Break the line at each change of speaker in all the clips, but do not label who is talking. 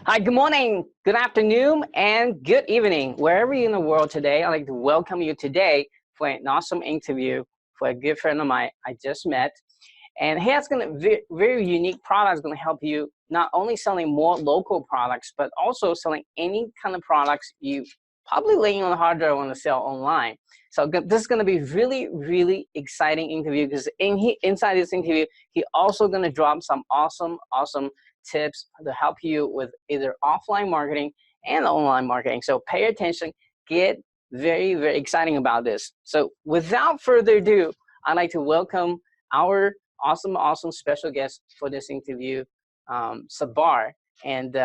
Hi, good morning, good afternoon, and good evening. Wherever you're in the world today, I'd like to welcome you today for an awesome interview for a good friend of mine I just met. And he has very unique products going to help you not only selling more local products, but also selling any kind of products you probably laying on the hard drive want to sell online. So this is going to be really exciting interview because inside this interview, he also going to drop some awesome tips to help you with either offline marketing and online marketing. So pay attention, get very exciting about this. So without further ado, I'd like to welcome our awesome special guest for this interview, Saurabh, and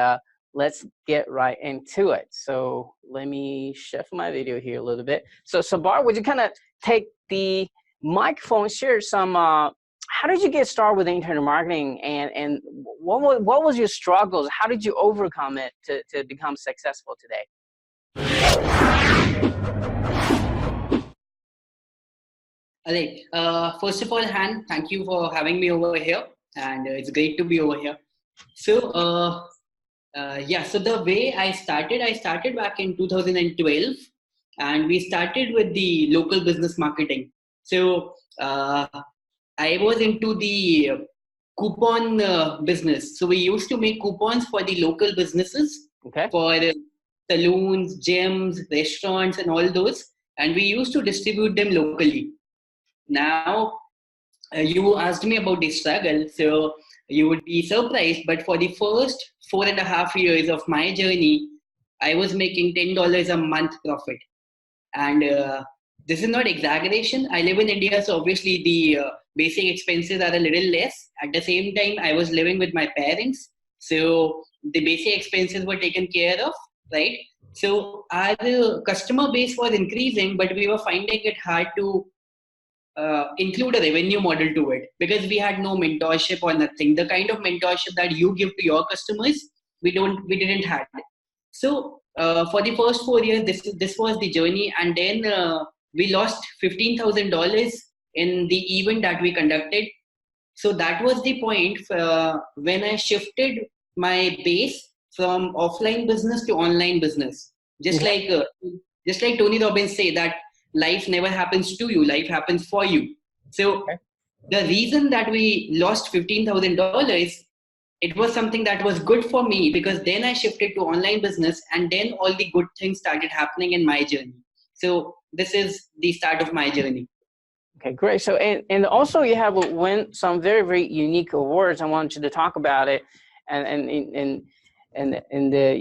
let's get right into it. So let me shift my video here a little bit. So Saurabh, would you kind of take the microphone, share some how did you get started with internet marketing, and what was your struggles? How did you overcome it to become successful today?
All right. First of all, Han, thank you for having me over here, and it's great to be over here. So, yeah. So the way I started back in 2012, and we started with the local business marketing. So I was into the coupon business. So we used to make coupons for the local businesses,
Okay.
for saloons, gyms, restaurants, and all those, and we used to distribute them locally. Now, you asked me about the struggle, so you would be surprised. But for the first 4.5 years of my journey, I was making $10 a month profit. And this is not exaggeration. I live in India, so obviously the basic expenses are a little less. At the same time, I was living with my parents, so the basic expenses were taken care of, right? So our customer base was increasing, but we were finding it hard to include a revenue model to it because we had no mentorship or nothing. The kind of mentorship that you give to your customers, we didn't have. So for the first 4 years, this was the journey, and then we lost $15,000 in the event that we conducted. So that was the point when I shifted my base from offline business to online business. Just
Okay.
like just like Tony Robbins say that life never happens to you, life happens for you. So
Okay.
the reason that we lost $15,000, it was something that was good for me because then I shifted to online business, and then all the good things started happening in my journey. So this is the start of my journey.
Okay, great. So and also you have won some very unique awards. I want you to talk about it, and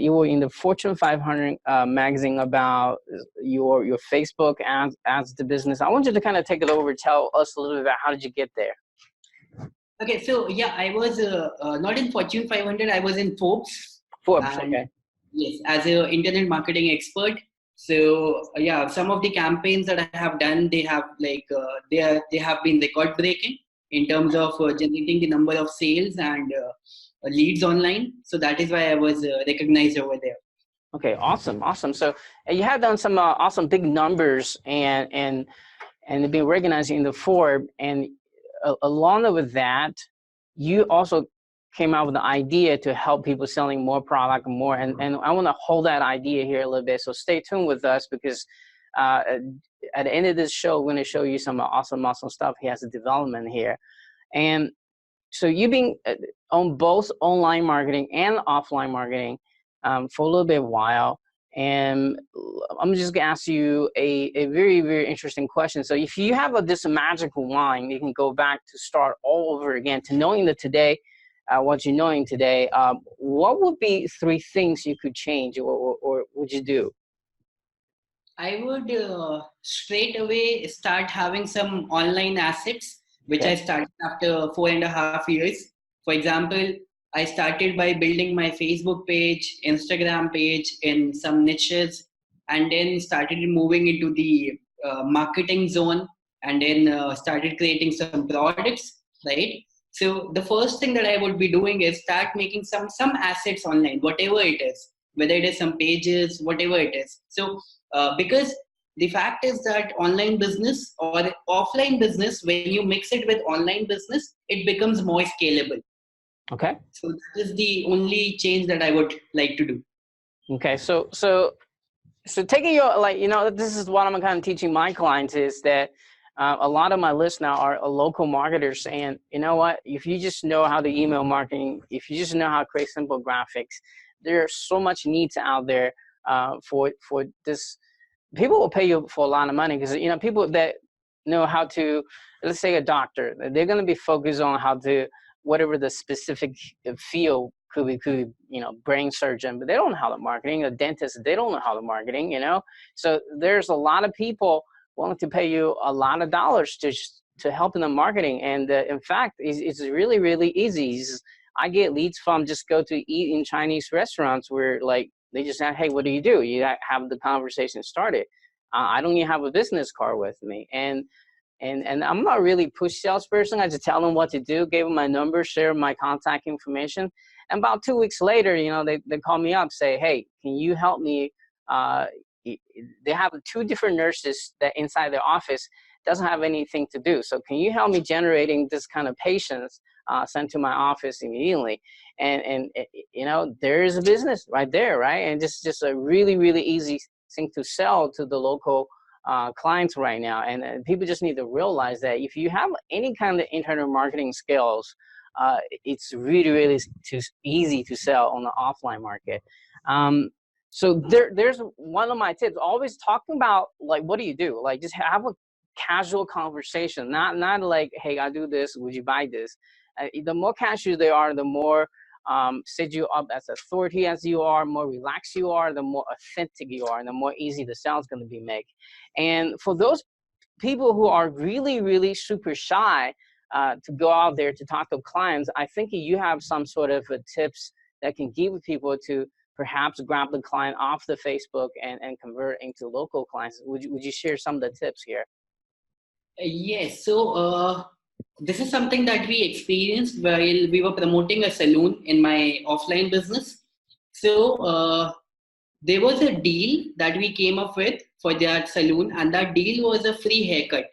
you were in the Fortune 500 magazine about your Facebook as the business. I want you to kind of take it over, tell us a little bit about how did you get there.
Okay, so yeah, I was not in Fortune 500. I was in Forbes,
Forbes.
and
Okay.
yes, as an internet marketing expert. So yeah, some of the campaigns that I have done, they have they have been record breaking in terms of generating the number of sales and leads online. So that is why I was recognized over there.
Okay. Awesome. So you have done some awesome big numbers and they've been recognized in the Forbes, and along with that, you also came out with the idea to help people selling more product more, and I want to hold that idea here a little bit. So stay tuned with us because at the end of this show, we're going to show you some awesome stuff. He has a development here, and so you've been on both online marketing and offline marketing for a little bit while. And I'm just gonna ask you a very interesting question. So if you have this magical wine, you can go back to start all over again to knowing that today, what you're knowing today, what would be 3 things you could change or would you do?
I would straight away start having some online assets, which I
Okay.
started after 4.5 years. For example, I started by building my Facebook page, Instagram page in some niches, and then started moving into the marketing zone, and then started creating some products, right? So the first thing that I would be doing is start making some assets online, whatever it is, whether it is some pages, whatever it is. So because the fact is that online business or offline business, when you mix it with online business, it becomes more scalable.
Okay.
So that is the only change that I would like to do.
Okay. So taking your, like, this is what I'm kind of teaching my clients is that a lot of my lists now are local marketers. And you know what? If you just know how to email marketing, if you just know how to create simple graphics, there's so much needs out there for this. People will pay you for a lot of money because people that know how to, let's say a doctor, they're going to be focused on how to, whatever the specific field could be brain surgeon, but they don't know how to marketing. A dentist, they don't know how to marketing. So there's a lot of people willing to pay you a lot of dollars to help in the marketing. And in fact, it's really, really easy. I get leads from just go to eat in Chinese restaurants where like they just say, hey, what do? You have the conversation started. I don't even have a business card with me. And I'm not really push salesperson. I just tell them what to do, gave them my number, share my contact information. And about 2 weeks later, they call me up, say, hey, can you help me? They have two different nurses that inside their office doesn't have anything to do. So can you help me generating this kind of patients sent to my office immediately? And there is a business right there, right? And just a really, really easy thing to sell to the local clients right now. And people just need to realize that if you have any kind of internet marketing skills, it's really, really easy to sell on the offline market. So there's one of my tips, always talking about like, what do you do? Like just have a casual conversation, not like, hey, I do this, would you buy this? The more casual they are, the more set you up as authority as you are, more relaxed you are, the more authentic you are, and the more easy the sale is going to be made. And for those people who are really, really super shy to go out there to talk to clients, I think you have some sort of tips that can give people to perhaps grab the client off the Facebook and convert into local clients. Would you share some of the tips here?
Yes. So this is something that we experienced while we were promoting a salon in my offline business. So there was a deal that we came up with for that salon, and that deal was a free haircut.
Okay.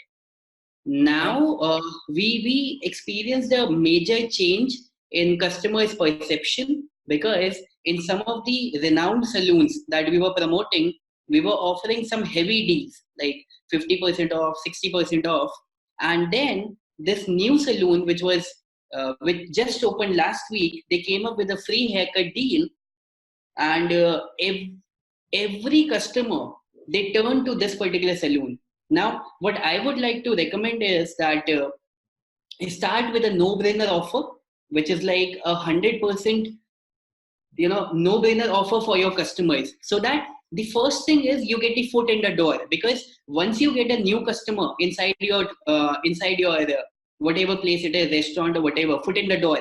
Now we experienced a major change in customers' perception, because in some of the renowned salons that we were promoting, we were offering some heavy deals like 50% off, 60% off. And then this new saloon, which just opened last week, they came up with a free haircut deal. And every customer, they turn to this particular saloon. Now what I would like to recommend is that start with a no-brainer offer, which is like 100% no-brainer offer for your customers, so that the first thing is you get the foot in the door. Because once you get a new customer inside your whatever place it is, restaurant or whatever, foot in the door,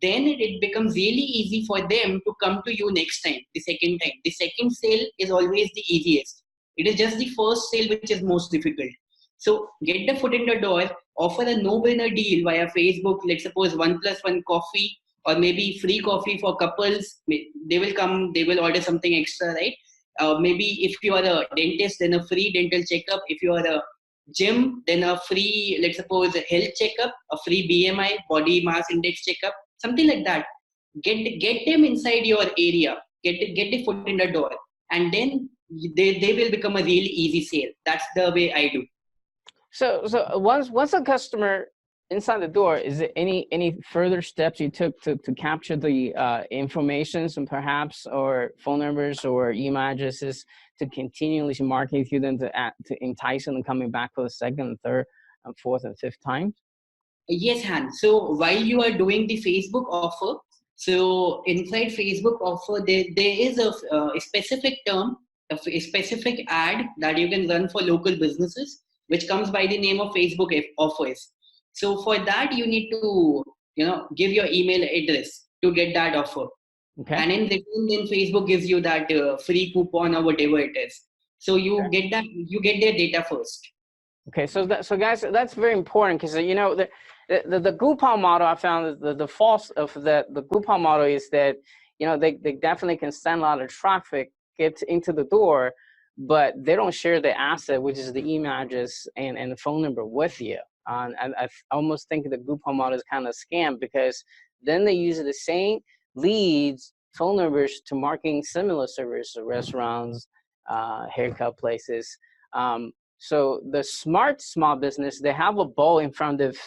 then it becomes really easy for them to come to you next time, the second time. The second sale is always the easiest. It is just the first sale which is most difficult. So get the foot in the door, offer a no-brainer deal via Facebook. Let's suppose 1+1 coffee, or maybe free coffee for couples. They will come, they will order something extra, right? Maybe if you are a dentist, then a free dental checkup. If you are a gym, then a free, let's suppose, a health checkup, a free BMI, body mass index checkup, something like that. Get them inside your area, get the foot in the door, and then they will become a really easy sale. That's the way I do.
So once a customer inside the door, is there any further steps you took to capture the information, and perhaps or phone numbers or email addresses to continually market to them to entice them coming back for the second, and third, and fourth, and fifth time?
Yes, Han. So while you are doing the Facebook offer, so inside Facebook offer, there is a specific term, a specific ad that you can run for local businesses, which comes by the name of Facebook offers. So for that, you need to, give your email address to get that offer.
Okay.
And in return, then Facebook gives you that free coupon or whatever it is. So
Okay.
you get their data first.
Okay, so guys, that's very important because the Groupon model, I found is the false of the Groupon model is that they definitely can send a lot of traffic, get into the door, but they don't share the asset, which is the email address and the phone number with you. And I almost think the Groupon model is kind of a scam because Then they use the same leads, phone numbers to marketing similar services, restaurants, haircut places. So the smart small business, they have a ball in front of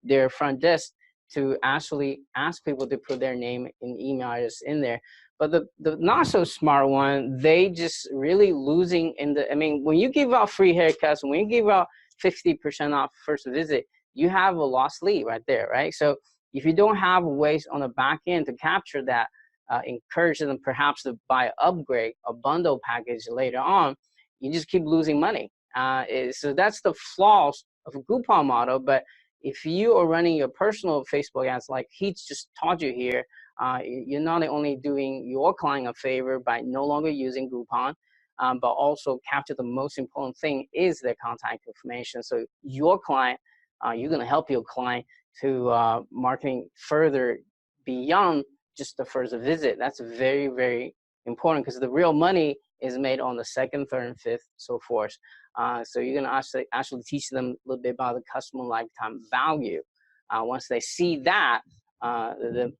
their front desk to actually ask people to put their name and email address in there. But the not so smart one, they just really losing in the, I mean, when you give out free haircuts, when you give out 50% off first visit, you have a lost lead right there, right? So if you don't have ways on the back end to capture that, encourage them perhaps to buy an upgrade, a bundle package later on, you just keep losing money. So that's the flaws of a coupon model. But if you are running your personal Facebook ads like he just taught you here, you're not only doing your client a favor by no longer using Groupon, but also capture the most important thing is their contact information. So your client, you're going to help your client to marketing further beyond just the first visit. That's very, very important because the real money is made on the second, third, and fifth, so forth. So you're going to actually teach them a little bit about the customer lifetime value. Once they see that,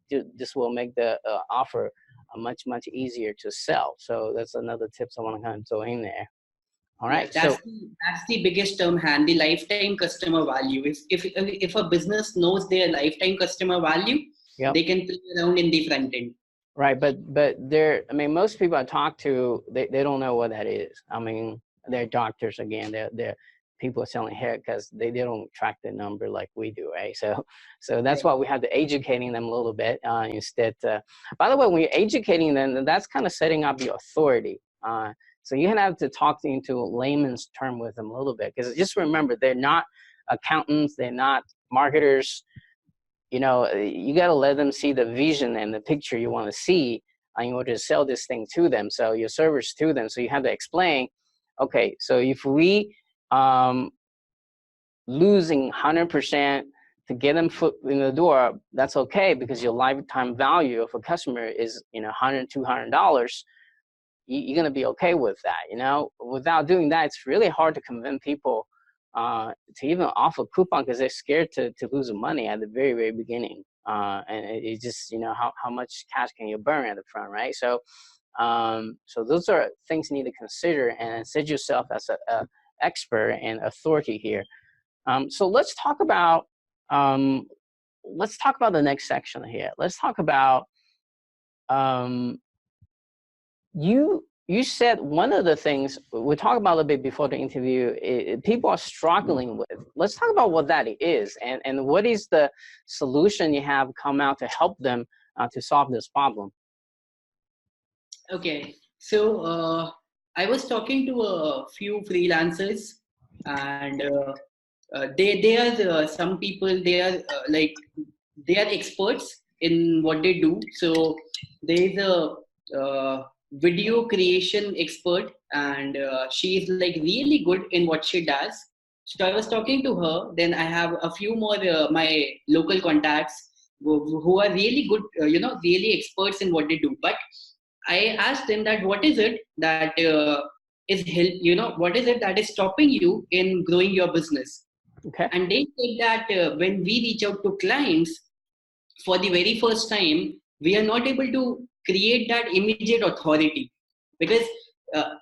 this will make the offer much, much easier to sell. So that's another tips I want to kind of throw in there. All right.
Yeah, that's the biggest term, hand, the lifetime customer value. If a business knows their lifetime customer value,
yep,
they can play around in the front end.
Right, but I mean, most people I talk to, they don't know what that is. I mean, they're doctors again. They're people selling haircuts. They don't track the number like we do, right? So that's why we have to educating them a little bit instead. By the way, when you're educating them, that's kind of setting up your authority. So you have to talk into layman's term with them a little bit, because just remember, they're not accountants, they're not marketers. You know, you got to let them see the vision and the picture you want to see in order to sell this thing to them. So your service to them. So you have to explain, okay, so if we losing 100% to get them foot in the door, that's okay, because your lifetime value of a customer is, you know, $100, $200. You're going to be okay with that. You know, without doing that, it's really hard to convince people to even offer coupon, because they're scared to lose the money at the very, very beginning. And it's just, you know, how much cash can you burn at the front, right? So so those are things you need to consider and set yourself as a expert and authority here. So let's talk about the next section here. Let's talk about you said one of the things we talked about a little bit before the interview, people are struggling with. Let's talk about what that is, and what is the solution you have come out to help them to solve this problem.
Okay, so I was talking to a few freelancers, and they are some people, they are like, they are experts in what they do. So there's a video creation expert, and she is like really good in what she does. So I was talking to her. Then I have a few more my local contacts who are really good, really experts in what they do. But I asked them that what is it that what is it that is stopping you in growing your business?
Okay.
And they said that when we reach out to clients for the very first time, we are not able to create that immediate authority, because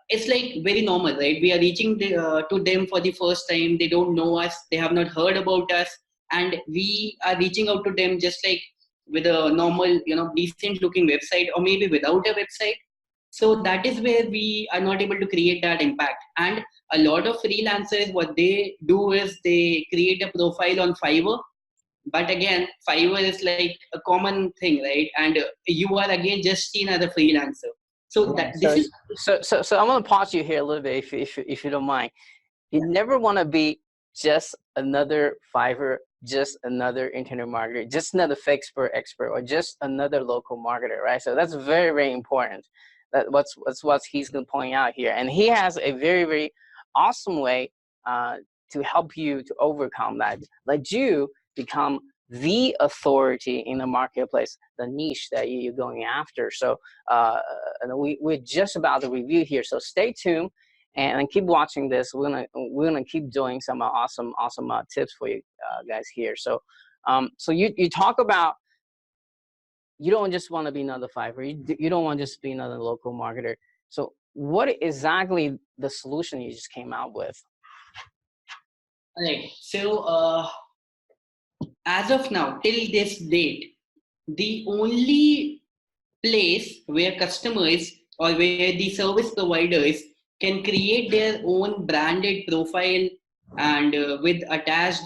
it's like very normal, right? We are reaching to them for the first time. They don't know us. They have not heard about us. And we are reaching out to them just like with a normal, decent looking website, or maybe without a website. So that is where we are not able to create that impact. And a lot of freelancers, what they do is they create a profile on Fiverr. But again, Fiverr is like a common thing, right? And you are again just seen as a freelancer. So that this is
so I'm going to pause you here a little bit, if you don't mind. You never want to be just another Fiverr, just another internet marketer, just another expert, or just another local marketer, right? So that's very, very important. What's he's going to point out here, and he has a very, very awesome way to help you to overcome that. Let you become the authority in the marketplace, the niche that you're going after. So and we're just about to review here. So stay tuned and keep watching this. We're gonna keep doing some awesome tips for you guys here. So so you talk about you don't just want to be another Fiverr. You don't want to just be another local marketer. So what exactly the solution you just came out with?
All right. So as of now, till this date, the only place where customers or where the service providers can create their own branded profile and with attached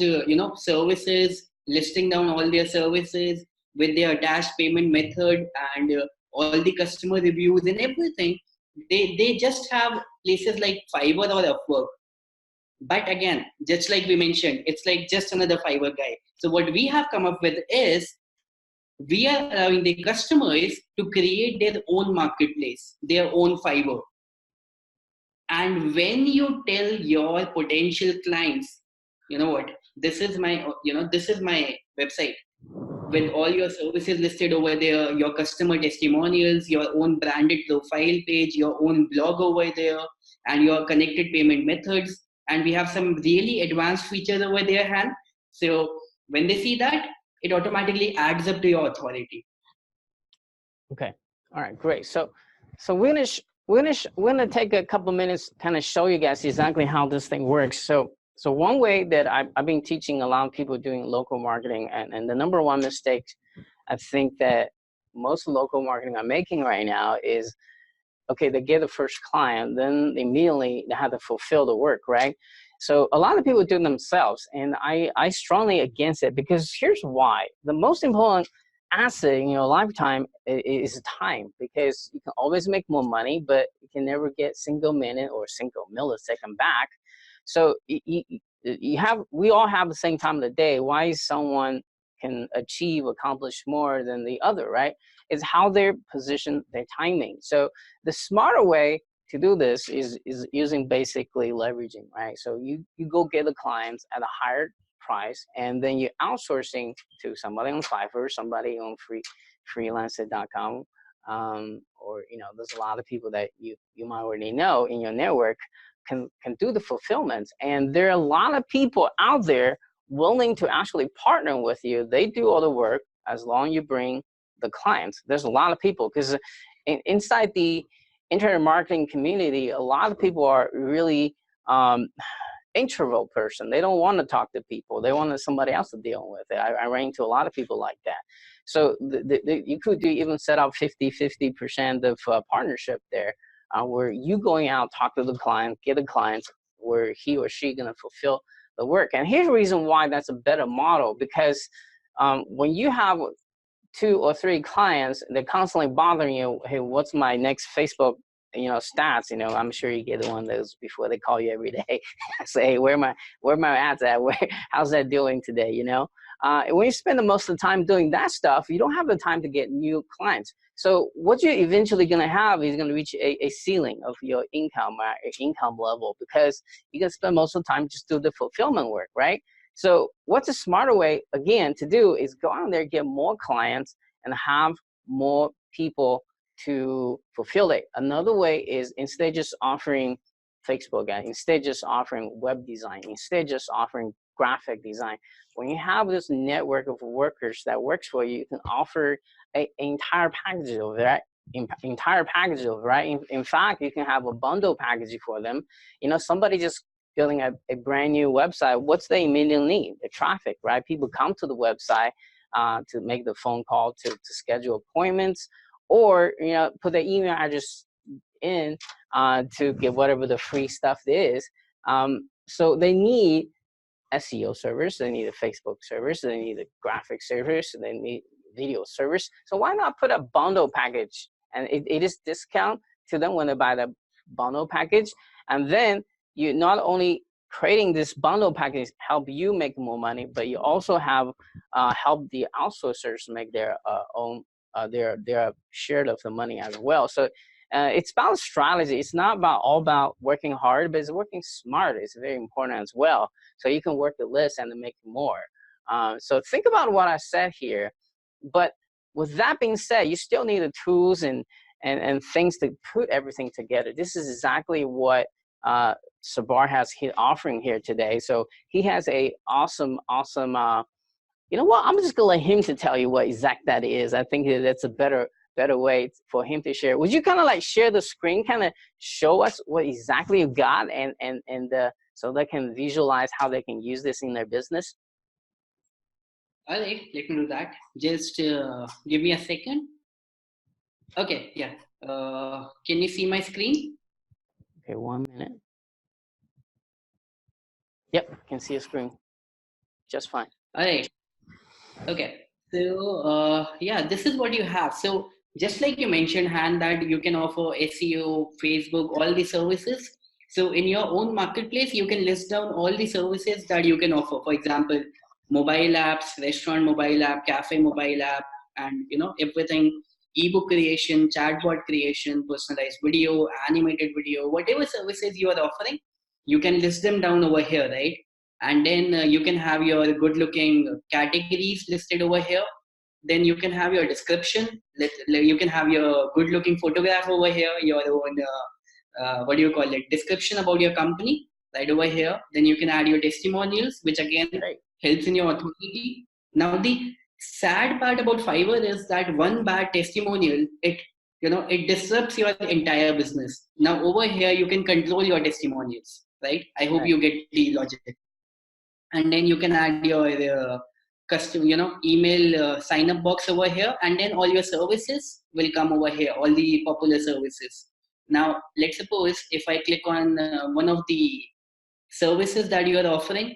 services, listing down all their services with their attached payment method and all the customer reviews and everything, they just have places like Fiverr or Upwork. But again, just like we mentioned, it's like just another Fiverr guy. So what we have come up with is we are allowing the customers to create their own marketplace, their own Fiverr. And when you tell your potential clients, you know what, this is my website with all your services listed over there, your customer testimonials, your own branded profile page, your own blog over there, and your connected payment methods. And we have some really advanced features over there, Han. So when they see that, it automatically adds up to your authority.
Okay. All right. Great. So we're gonna take a couple minutes, kind of show you guys exactly how this thing works. So one way that I've been teaching a lot of people doing local marketing, and the number one mistake I think that most local marketing are making right now is, okay, they get the first client, then immediately they have to fulfill the work, right? So a lot of people do it themselves, and I strongly against it, because here's why. The most important asset in your lifetime is time, because you can always make more money, but you can never get single minute or single millisecond back. So we all have the same time of the day. Why someone can accomplish more than the other, right? Is how they're positioned, their timing. So the smarter way to do this is using basically leveraging, right? So you go get the clients at a higher price, and then you're outsourcing to somebody on Fiverr, somebody on freelancer.com, or there's a lot of people that you might already know in your network can do the fulfillment. And there are a lot of people out there willing to actually partner with you. They do all the work as long as you bring the clients. There's a lot of people, because inside the internet marketing community, a lot of people are really introvert person. They don't want to talk to people. They want somebody else to deal with it. I ran into a lot of people like that. So you could even set up 50% of partnership there, where you going out, talk to the client, get the clients, where he or she going to fulfill the work. And here's the reason why that's a better model, because when you have 2 or 3 clients, they're constantly bothering you, hey, what's my next Facebook stats? I'm sure you get one of those before they call you every day. Say, hey, where my ads at? How's that doing today? When you spend the most of the time doing that stuff, you don't have the time to get new clients. So what you're eventually going to have is going to reach a ceiling of your income level, because you're going to spend most of the time just do the fulfillment work, right? So what's a smarter way, again, to do is go out there, get more clients, and have more people to fulfill it. Another way is, instead just offering Facebook ads, instead just offering web design, instead just offering graphic design, when you have this network of workers that works for you, you can offer an entire package of that. In fact, you can have a bundle package for them. Somebody just building a brand new website, what's the immediate need? The traffic, right? People come to the website to make the phone call, to schedule appointments, or put their email address in to get whatever the free stuff is. So they need SEO service, they need a Facebook service, they need a graphic service, they need video service. So why not put a bundle package, and it is discount to them when they buy the bundle package. And then you not only creating this bundle package help you make more money, but you also have help the outsourcers make their own their share of the money as well. So it's about strategy. It's not all about working hard, but it's working smart. It's very important as well. So you can work the list and make more. So think about what I said here. But with that being said, you still need the tools and things to put everything together. This is exactly what Saurabh has offering here today. So he has a awesome You know what? I'm just gonna let him to tell you what exact that is. I think that's a better way for him to share. Would you kind of like share the screen, kind of show us what exactly you got, and so they can visualize how they can use this in their business?
All right, let me do that. Just give me a second. Okay, yeah. Can you see my screen?
Okay, 1 minute. Yep, can see a screen just fine.
All right. Okay. So, yeah, this is what you have. So, just like you mentioned, Han, that you can offer SEO, Facebook, all the services. So, in your own marketplace, you can list down all the services that you can offer. For example, mobile apps, restaurant mobile app, cafe mobile app, and everything. Ebook creation, chatbot creation, personalized video, animated video, whatever services you are offering, you can list them down over here, right? And then you can have your good looking categories listed over here. Then you can have your description. You can have your good looking photograph over here, your own what do you call it, description about your company right over here. Then you can add your testimonials, which again
Great.
helps in your authority. Now the sad part about Fiverr is that one bad testimonial, it disrupts your entire business. Now over here you can control your testimonials, right? I hope
Right.
you get the logic. And then you can add your custom email sign up box over here, and then all your services will come over here, all the popular services. Now let's suppose if I click on one of the services that you are offering.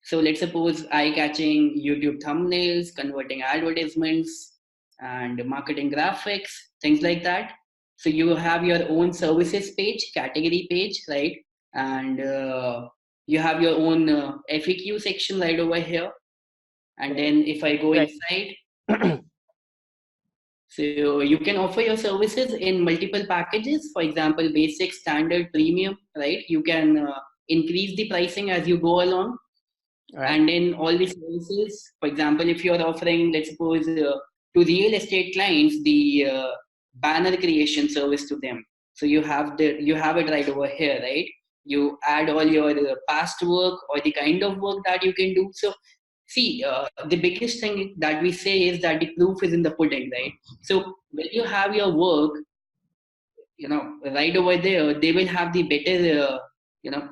So let's suppose eye-catching YouTube thumbnails, converting advertisements, and marketing graphics, things like that. So you have your own services page, category page, right? And you have your own FAQ section right over here. And then if I go
Great.
inside, so you can offer your services in multiple packages. For example, basic, standard, premium, right? You can increase the pricing as you go along.
Right.
And in all the services, for example, if you're offering, let's suppose, to real estate clients, the banner creation service to them. So you have it right over here, right? You add all your past work or the kind of work that you can do. So see, the biggest thing that we say is that the proof is in the pudding, right? So when you have your work, right over there, they will have the better, you know,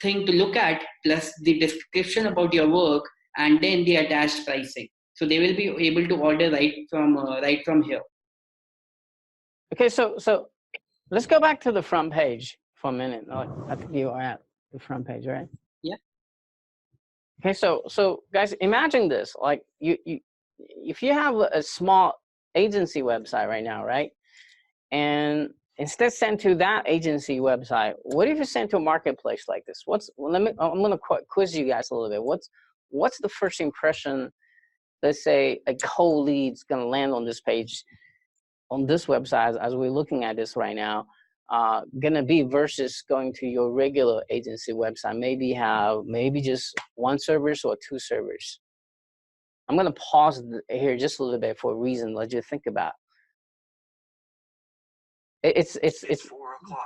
thing to look at, plus the description about your work, and then the attached pricing. So they will be able to order right from here.
Okay, so let's go back to the front page for a minute. I think you are at the front page, right?
Yeah.
Okay, so guys, imagine this: like you if you have a small agency website right now, right? And instead send to that agency website, what if you send to a marketplace like this? I'm gonna quiz you guys a little bit. What's the first impression? Let's say a cold lead's gonna land on this page, on this website as we're looking at this right now, gonna be versus going to your regular agency website. Maybe just one service or two servers. I'm gonna pause here just a little bit for a reason. Let you think about. It's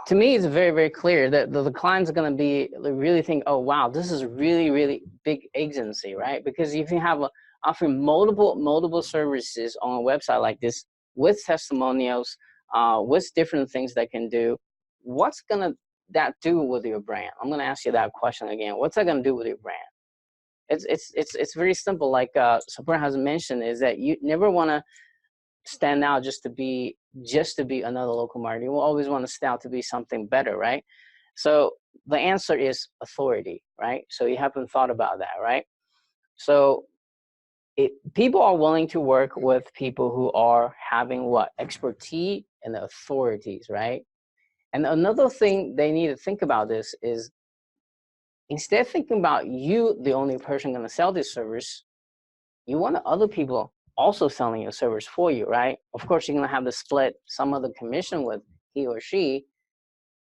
to me, it's very, very clear that the clients are going to be really think, oh wow, this is really, really big agency, right? Because if you have offering multiple services on a website like this with testimonials, with different things they can do, what's gonna that do with your brand? I'm gonna ask you that question again. What's that gonna do with your brand? It's very simple. Like Sabrina has mentioned, is that you never want to stand out just to be another local market. You will always want to stand out to be something better, right? So the answer is authority, right? So you haven't thought about that, right? So people are willing to work with people who are having what? Expertise and authorities, right? And another thing they need to think about this is, instead of thinking about you, the only person going to sell this service, you want other people also selling your service for you, right? Of course, you're going to have to split some of the commission with he or she,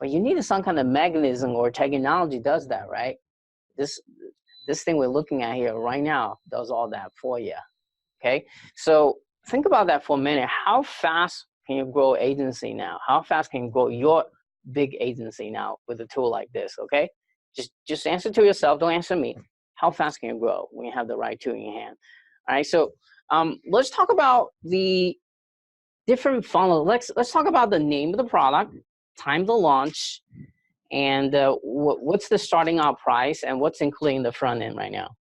but you need some kind of mechanism or technology does that, right? This thing we're looking at here right now does all that for you, okay? So think about that for a minute. How fast can you grow agency now? How fast can you grow your big agency now with a tool like this, okay? Just answer to yourself, don't answer me. how fast can you grow when you have the right tool in your hand? All right, so let's talk about the different funnel. Let's talk about the name of the product, time to launch, and what's the starting out price, and what's including the front end right now.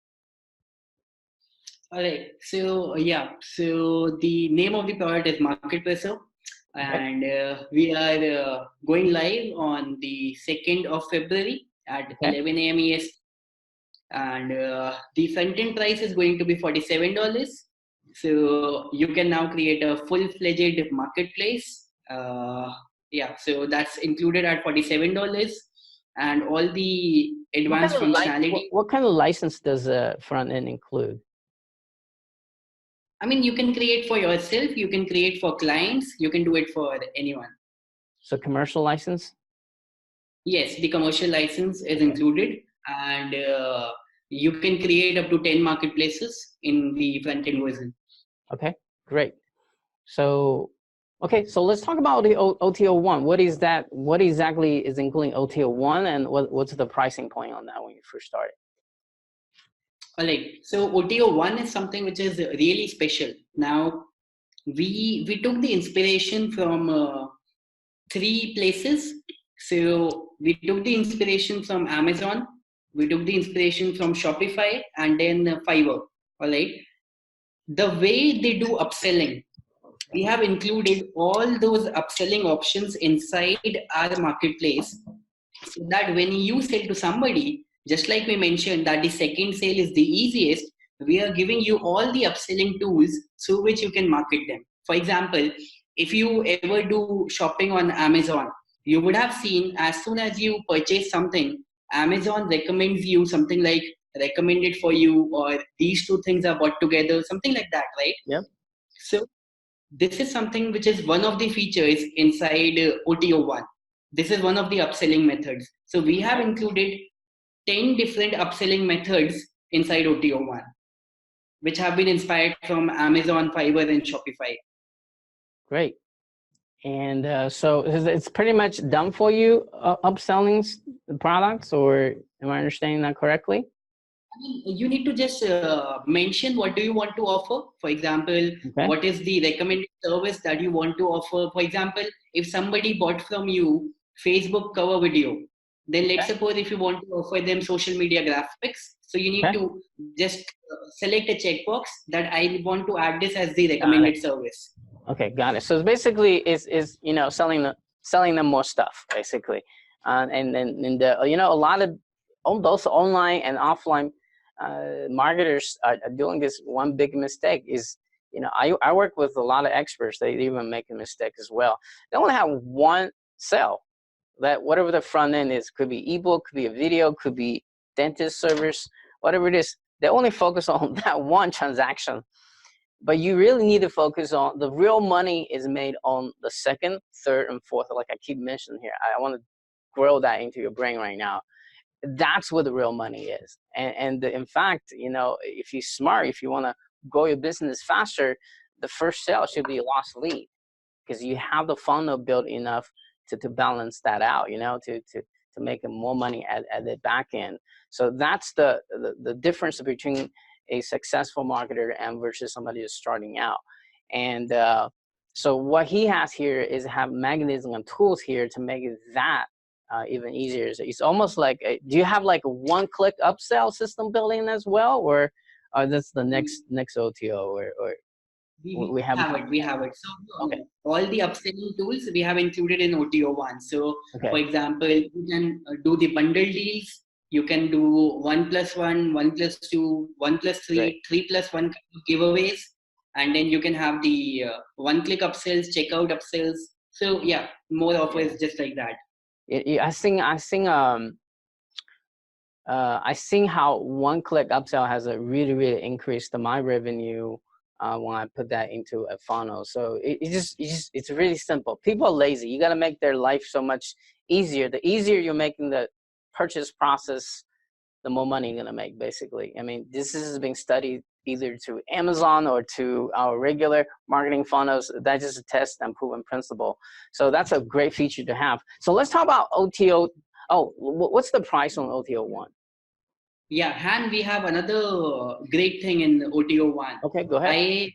All right. So yeah. So the name of the product is MarketPresso, and we are going live on the 2nd of February at 11 a.m. EST. And the front end price is going to be $47. So you can now create a full-fledged marketplace. Yeah. So that's included at $47, and all the advanced functionality.
What kind of license does the front end include?
I mean, you can create for yourself, you can create for clients, you can do it for anyone.
So commercial license?
Yes, the commercial license is included, and you can create up to 10 marketplaces in the front-end version.
Okay, great. So, okay, so let's talk about the OTO1. What is that? What exactly is including OTO1, and what's the pricing point on that when you first started?
All right. So OTO1 is something which is really special. Now, we took the inspiration from 3 places. So we took the inspiration from Amazon, we took the inspiration from Shopify, and then Fiverr. All right. The way they do upselling, we have included all those upselling options inside our marketplace, so that when you sell to somebody, just like we mentioned that the second sale is the easiest, we are giving you all the upselling tools through which you can market them. For example, if you ever do shopping on Amazon, you would have seen as soon as you purchase something, Amazon recommends you something like recommended for you, or these 2 things are bought together, something like that, right?
Yeah.
So this is something which is one of the features inside OTO1. This is one of the upselling methods. So we have included 10 different upselling methods inside OTO1, which have been inspired from Amazon, Fiverr, and Shopify.
Great. And so it's pretty much done for you, upselling the products, or am I understanding that correctly?
I mean, you need to just mention what do you want to offer. For example, what is the recommended service that you want to offer. For example, if somebody bought from you Facebook cover video, then let's suppose if you want to offer them social media graphics, so you need to just select a checkbox that I want to add this as the recommended service.
Okay, got it. So it's basically is you know, selling them more stuff basically, and you know, a lot of both online and offline marketers are doing this one big mistake. Is, you know, I work with a lot of experts. They even make a mistake as well. They only have one sell. That whatever the front end is, could be ebook, could be a video, could be dentist service, whatever it is. They only focus on that one transaction. But you really need to focus on the real money is made on the second, third, and fourth. Like I keep mentioning here, I want to grow that into your brain right now. That's where the real money is. And in fact, you know, if you're smart, if you want to grow your business faster, the first sale should be a lost lead, because you have the funnel built enough to balance that out, you know, to make more money at the back end. So that's the difference between a successful marketer and versus somebody who's starting out. And so what he has here is have mechanism and tools here to make it that even easier. So it's almost like, do you have like a one-click upsell system building as well, or that's the next OTO, or
we have it. So all the upselling tools we have included in OTO1. So for example, you can do the bundle deals. You can do 1+1, 1+2, 1+3, 3+1 kind of giveaways, and then you can have the one-click upsells, checkout upsells. So yeah, more offers just like that.
I think how one-click upsell has really increased my revenue when I put that into a funnel. So it's really simple. People are lazy. You got to make their life so much easier. The easier you're making the purchase process, the more money you're gonna make, basically. I mean, this is being studied either to Amazon or to our regular marketing funnels. That's just a test and proven principle. So that's a great feature to have. So let's talk about OTO. Oh, what's the price on OTO1?
Yeah, Han, we have another great thing in OTO1.
Okay, go ahead.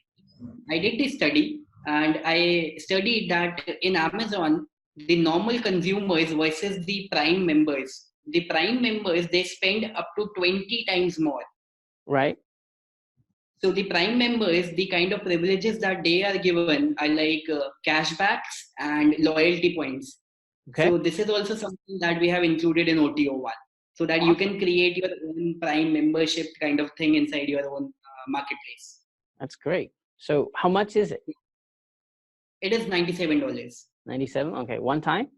I did this study, and I studied that in Amazon, the normal consumers versus the Prime members. The Prime members, they spend up to 20 times more.
Right.
So the Prime members, the kind of privileges that they are given are like cashbacks and loyalty points.
Okay.
So this is also something that we have included in OTO1, so that you
Awesome.
can create your own Prime membership kind of thing inside your own marketplace.
That's great. So how much is it?
It is $97.
97. Okay, one time.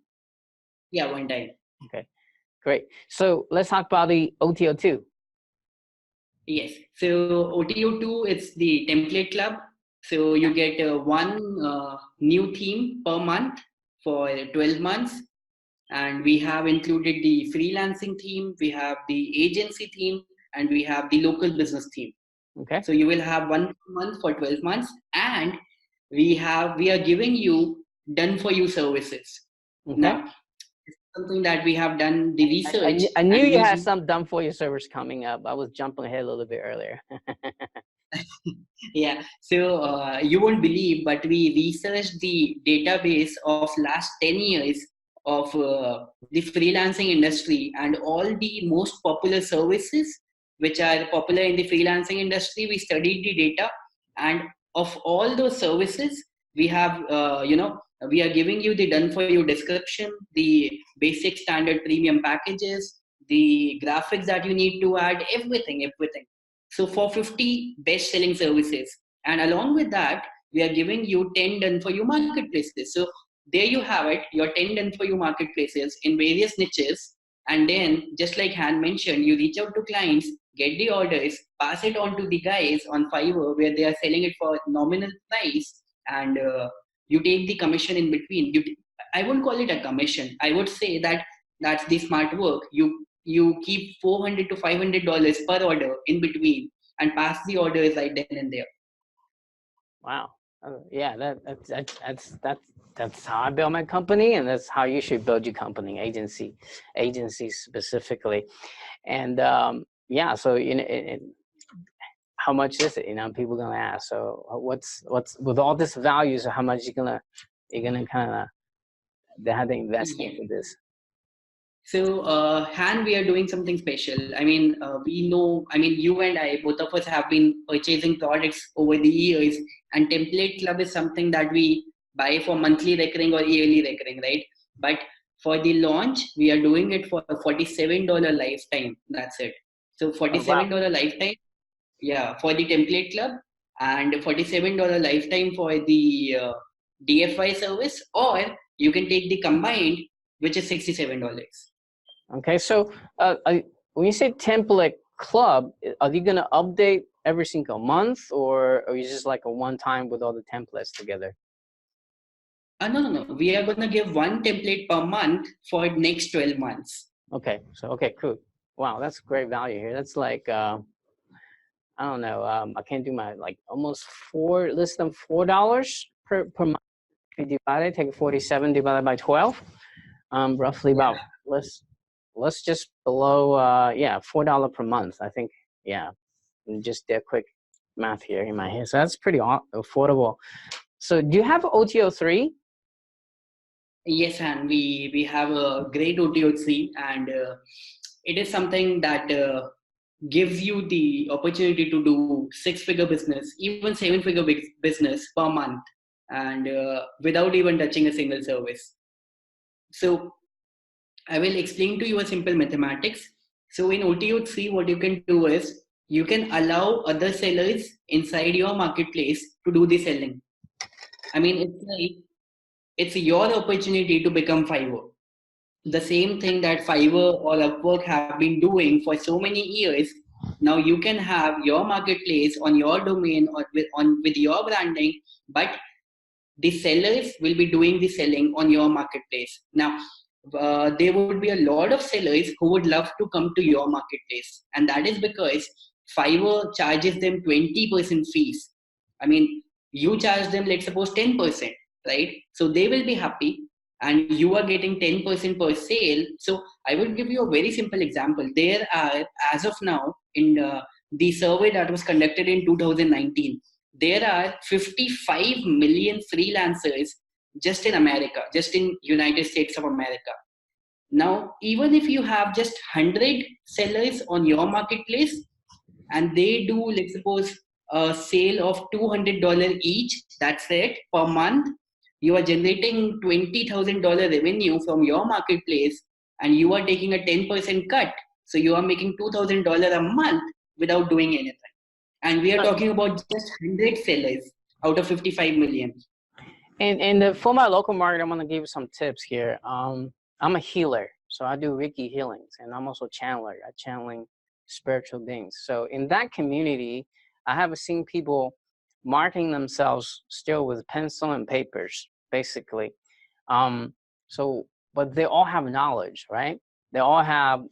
Yeah, one time.
Okay, great. So let's talk about the OTO2.
Yes. So OTO2, it's the template club. So you get one new theme per month for 12 months. And we have included the freelancing theme, we have the agency theme, and we have the local business theme.
Okay.
So you will have one per month for 12 months. And we are giving you done for you services.
Okay.
Now, it's something that we have done the research.
I knew
and
you had
using
some done for your service coming up. I was jumping ahead a little bit earlier.
Yeah, so you won't believe, but we researched the database of last 10 years of the freelancing industry and all the most popular services which are popular in the freelancing industry. We studied the data, and of all those services, we have, we are giving you the done for you description, the basic standard premium packages, the graphics that you need to add, everything. So for 50 best selling services, and along with that, we are giving you 10 done for you marketplaces. So there you have it, your 10 done for you marketplaces in various niches. And then, just like Han mentioned, you reach out to clients, get the orders, pass it on to the guys on Fiverr where they are selling it for nominal price, and you take the commission in between. I won't call it a commission. I would say that that's the smart work. You keep $400 to $500 per order in between and pass the orders right then and there.
Wow. Yeah, that's how I build my company, and that's how you should build your company, agency specifically. And yeah, so how much is it? People gonna ask. So what's with all this value? So how much you're gonna kind of have to invest
Yeah.
into this?
So, Han, we are doing something special. We know, you and I, both of us have been purchasing products over the years, and Template Club is something that we buy for monthly recurring or yearly recurring, right? But for the launch, we are doing it for a $47 lifetime. That's it. So,
Oh wow.
$47 lifetime, yeah, for the Template Club, and $47 lifetime for the DFI service, or you can take the combined, which is $67.
Okay, so when you say template club, are you gonna update every single month, or is just like a one time with all the templates together?
No. We are going to give one template per month for next 12 months.
Okay, so okay, cool. Wow, that's great value here. That's like I don't know. I can't do my almost less than $4 per month. If you divide it, take 47 divided by 12. Roughly about let's just below $4 per month. I think and just did a quick math here in my head. So that's pretty affordable. So do you have OTO3?
Yes, and we have a great OTO3, and it is something that gives you the opportunity to do six-figure business, even seven-figure business per month, and without even touching a single service. So I will explain to you a simple mathematics. So in OTO3, what you can do is you can allow other sellers inside your marketplace to do the selling. It's your opportunity to become Fiverr. The same thing that Fiverr or Upwork have been doing for so many years. Now you can have your marketplace on your domain or with your branding, but the sellers will be doing the selling on your marketplace. Now, there would be a lot of sellers who would love to come to your marketplace, and that is because Fiverr charges them 20% fees. You charge them, let's suppose, 10%, right? So they will be happy, and you are getting 10% per sale. So I would give you a very simple example. There are, as of now, in the survey that was conducted in 2019, there are 55 million freelancers just in America, just in United States of America. Now, even if you have just 100 sellers on your marketplace and they do, let's suppose, a sale of $200 each, that's it, per month, you are generating $20,000 revenue from your marketplace and you are taking a 10% cut. So you are making $2,000 a month without doing anything. And we are talking about just 100 sellers out of 55 million.
And for my local market, I'm gonna give you some tips here. I'm a healer, so I do Reiki healings, and I'm also channeler. I channeling spiritual beings. So in that community, I have seen people marketing themselves still with pencil and papers, basically. But they all have knowledge, right? They all have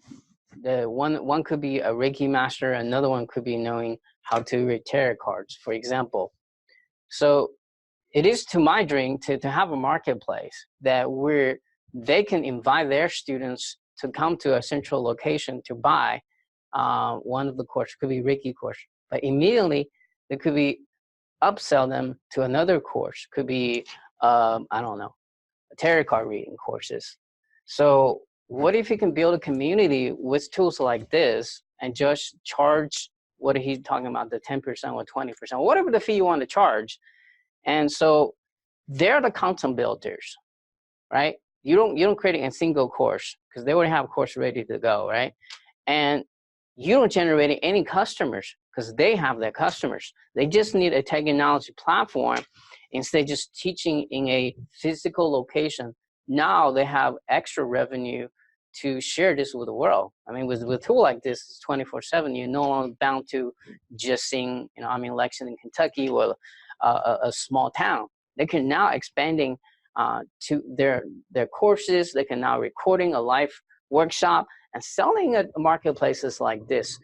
one could be a Reiki master, another one could be knowing how to read tarot cards, for example. So it is to my dream to have a marketplace that they can invite their students to come to a central location to buy one of the courses. Could be Reiki course, but immediately they could be upsell them to another course. Could be I don't know, tarot card reading courses. So what if you can build a community with tools like this and just charge what he's talking about, the 10% or 20%, whatever the fee you want to charge. And so they're the content builders, right? You don't create a single course because they already have a course ready to go, right? And you don't generate any customers because they have their customers. They just need a technology platform instead of just teaching in a physical location. Now they have extra revenue to share this with the world. I mean, with a tool like this, it's 24/7. You're no longer bound to just seeing, I'm in Lexington, Kentucky, or a small town. They can now expanding to their courses. They can now recording a live workshop and selling at marketplaces like this.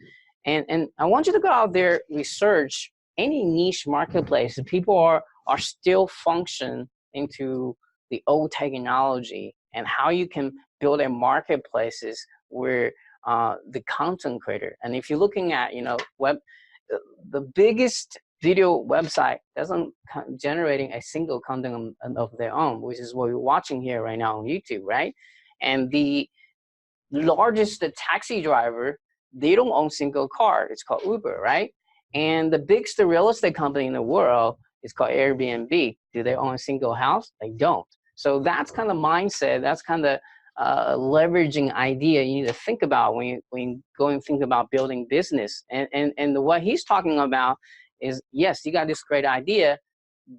And I want you to go out there, research any niche marketplace. People are still function into the old technology, and how you can build a marketplaces where the content creator. And if you're looking at, the biggest video website doesn't generating a single content of their own, which is what we're watching here right now on YouTube, right? And the largest taxi driver, they don't own single car. It's called Uber, right? And the biggest real estate company in the world is called Airbnb. Do they own a single house? They don't. So that's kind of mindset. That's kind of leveraging idea you need to think about when you go and think about building business. And what he's talking about is, yes, you got this great idea,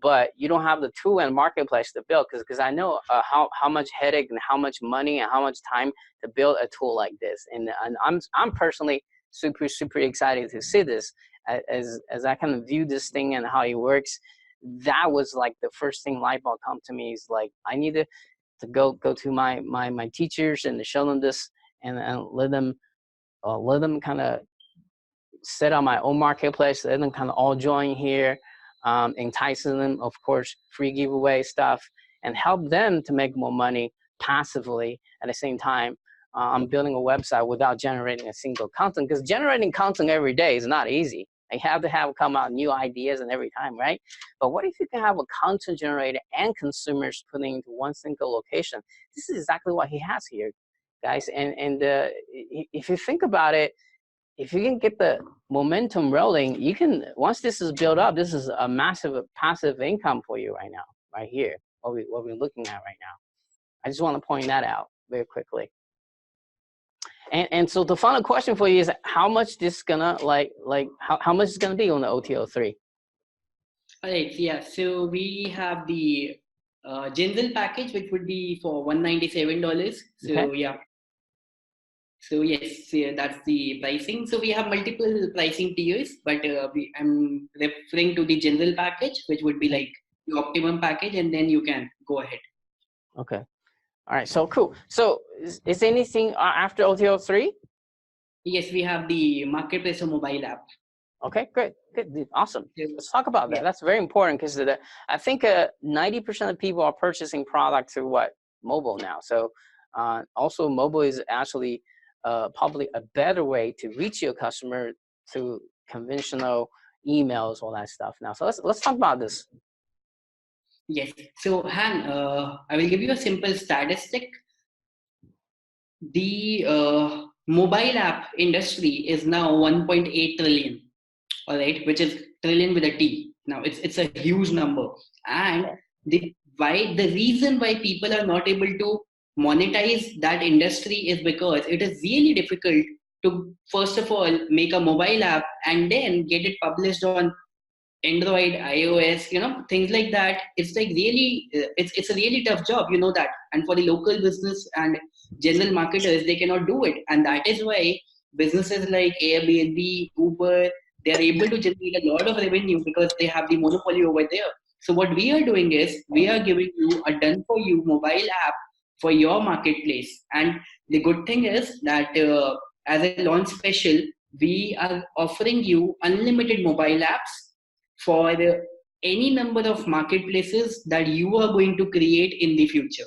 but you don't have the tool and marketplace to build, because I know how much headache and how much money and how much time to build a tool like this. And I'm personally super excited to see this as I kind of view this thing and how it works. That was like the first thing light bulb come to me, is like, I need to go to my teachers and to show them this, and let them kind of set on my own marketplace, let them kind of all join here, enticing them, of course, free giveaway stuff, and help them to make more money passively at the same time. I'm building a website without generating a single content, because generating content every day is not easy. You have to come out new ideas and every time, right? But what if you can have a content generator and consumers putting into one single location? This is exactly what he has here, guys. And if you think about it, if you can get the momentum rolling, you can, once this is built up, this is a massive passive income for you right now, right here, what we're looking at right now. I just want to point that out very quickly. And so the final question for you is, how much this gonna how much is gonna be on the OTO3?
All right, yeah. So we have the general package, which would be for $197. So okay. Yeah. So yes, yeah, that's the pricing. So we have multiple pricing tiers, but I'm referring to the general package, which would be like the optimum package, and then you can go ahead.
Okay. All right, so cool. So is anything after OTO3?
Yes, we have the MarketPresso mobile app.
Okay, great, good, awesome. Let's talk about that. Yeah. That's very important, because I think 90% of people are purchasing product through what? mobile now. So also mobile is actually probably a better way to reach your customer through conventional emails, all that stuff now. So let's talk about this.
Yes. So Han, I will give you a simple statistic. The mobile app industry is now 1.8 trillion, all right, which is trillion with a T. Now it's a huge number, and the reason why people are not able to monetize that industry is because it is really difficult to first of all make a mobile app and then get it published on Android, iOS, things like that. It's like really, it's a really tough job, that. And for the local business and general marketers, they cannot do it, and that is why businesses like Airbnb, Uber, they are able to generate a lot of revenue because they have the monopoly over there. So what we are doing is we are giving you a done for you mobile app for your marketplace, and the good thing is that as a launch special, we are offering you unlimited mobile apps for any number of marketplaces that you are going to create in the future.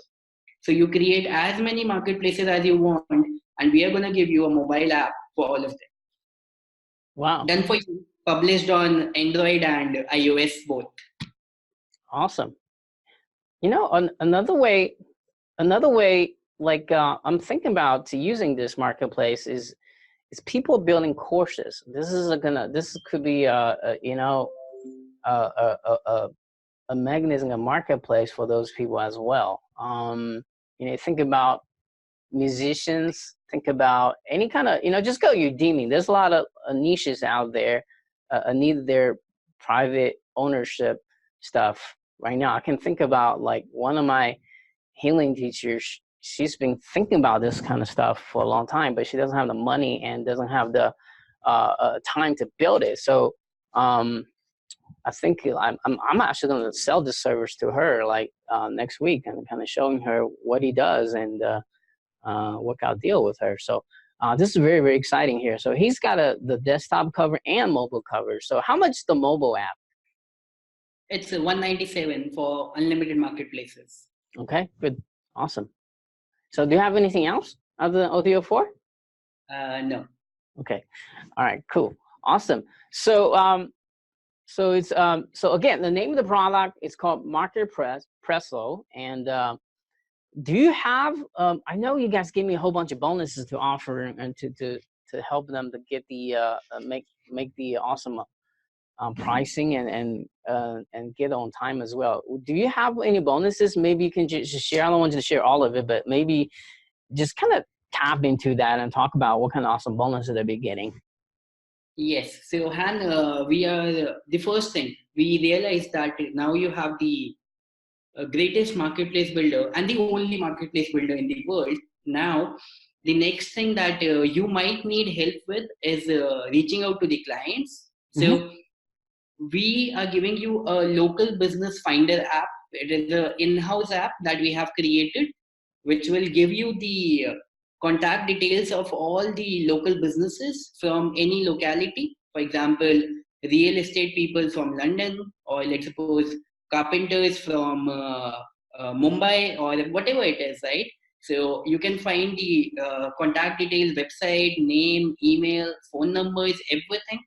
So you create as many marketplaces as you want, and we are going to give you a mobile app for all of them.
Wow.
Done for you, published on Android and iOS both.
Awesome. Another way, like I'm thinking about using this marketplace is people building courses. This could be a mechanism, a marketplace for those people as well. Think about musicians, think about any kind of, just go Udemy. There's a lot of niches out there, need their private ownership stuff right now. I can think about like one of my healing teachers. She's been thinking about this kind of stuff for a long time, but she doesn't have the money and doesn't have the time to build it. So I think I'm actually going to sell this service to her like next week, and kind of showing her what he does and work out a deal with her. So this is very, very exciting here. So he's got the desktop cover and mobile cover. So how much is the mobile app?
It's $197 for unlimited marketplaces.
Okay, good, awesome. So do you have anything else other than OTO4?
No.
Okay, all right, cool, awesome. So so it's so again, the name of the product is called MarketPresso, and do you have? I know you guys gave me a whole bunch of bonuses to offer and to help them to get the make the awesome pricing and get on time as well. Do you have any bonuses? Maybe you can just share. I don't want you to share all of it, but maybe just kind of tap into that and talk about what kind of awesome bonuses they'll be getting.
Yes. So Han, we are the first thing we realized that now you have the greatest marketplace builder and the only marketplace builder in the world. Now, the next thing that you might need help with is reaching out to the clients. So we are giving you a local business finder app. It is an in-house app that we have created, which will give you the contact details of all the local businesses from any locality. For example, real estate people from London, or let's suppose carpenters from Mumbai, or whatever it is, right? So you can find the contact details, website, name, email, phone numbers, everything.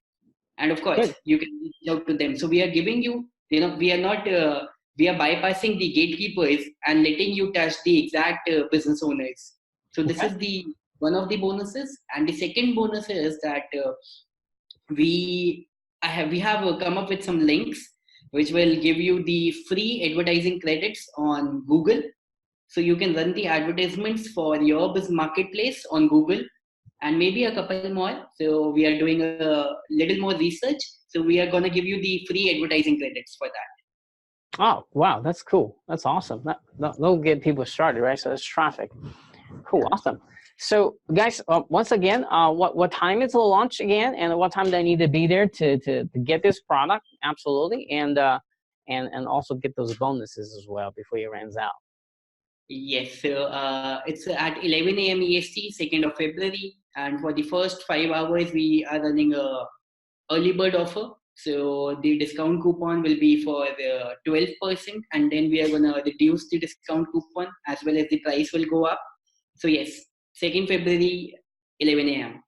And of course, you can reach out to them. So we are giving you, we are not, we are bypassing the gatekeepers and letting you touch the exact business owners. So this is the one of the bonuses. And the second bonus is that we have come up with some links which will give you the free advertising credits on Google. So you can run the advertisements for your business marketplace on Google, and maybe a couple more. So we are doing a little more research. So we are going to give you the free advertising credits for that.
Oh, wow, that's cool. That's awesome. That'll get people started, right? So it's traffic. Cool, awesome. So guys, once again, what time is the launch again, and what time do I need to be there to get this product? Absolutely, and also get those bonuses as well before it runs out.
Yes, so it's at 11 a.m. EST, 2nd of February, and for the first 5 hours, we are running a early bird offer. So the discount coupon will be for the 12%, and then we are gonna reduce the discount coupon as well as the price will go up. So yes, 2nd February, 11 a.m.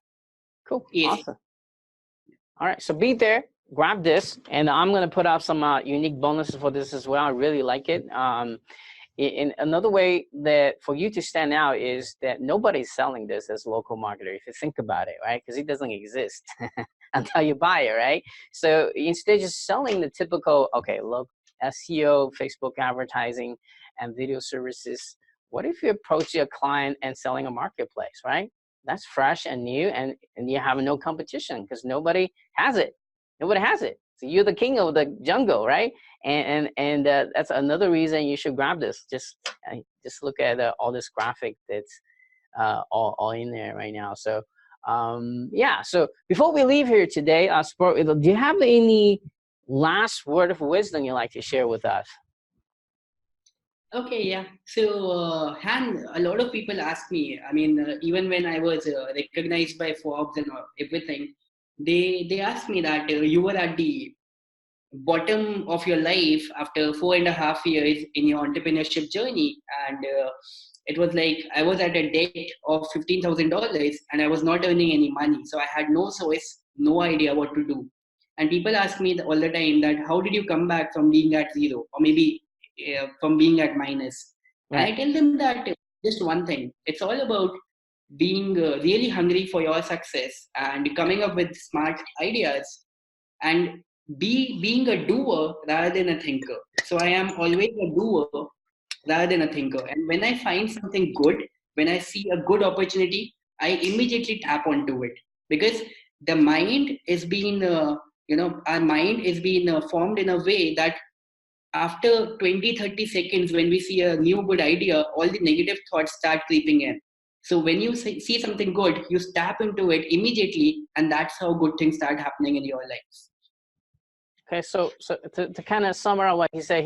Cool.
Yes.
Awesome. All right. So be there, grab this, and I'm going to put out some unique bonuses for this as well. I really like it. In another way that for you to stand out is that nobody's selling this as a local marketer, if you think about it, right? Because it doesn't exist until you buy it, right? So instead of just selling the typical, okay, look, SEO, Facebook advertising, and video services, what if you approach your client and selling a marketplace, right? That's fresh and new, and you have no competition because nobody has it. Nobody has it. So you're the king of the jungle, right? And that's another reason you should grab this. Just look at all this graphic that's all in there right now. So yeah. So before we leave here today, Sport, do you have any last word of wisdom you'd like to share with us?
Okay, yeah. So, Han, a lot of people ask me. I mean, even when I was recognized by Forbes and everything, they asked me that you were at the bottom of your life after 4.5 years in your entrepreneurship journey, and it was like I was at a debt of $15,000 and I was not earning any money, so I had no choice, no idea what to do. And people ask me all the time that how did you come back from being at zero, or maybe from being at minus? And I
Right.
tell them that just one thing: it's all about being really hungry for your success and coming up with smart ideas, and being a doer rather than a thinker. So I am always a doer rather than a thinker. And when I find something good, when I see a good opportunity, I immediately tap onto it, because the mind is being, our mind is being formed in a way that after 20-30 seconds, when we see a new good idea, all the negative thoughts start creeping in. So when you see something good, you tap into it immediately, and that's how good things start happening in your lives.
Okay, so to kind of summarize what he said,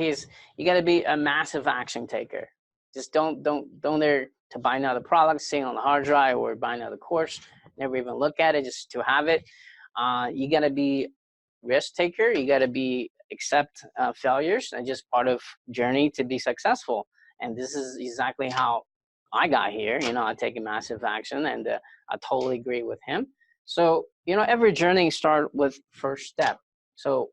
you got to be a massive action taker. Just don't there to buy another product, sitting on the hard drive, or buy another course, never even look at it, just to have it. You got to be risk taker. You got to be accept failures, and just part of journey to be successful. And this is exactly how I got here. I take a massive action, and I totally agree with him. So every journey start with first step. So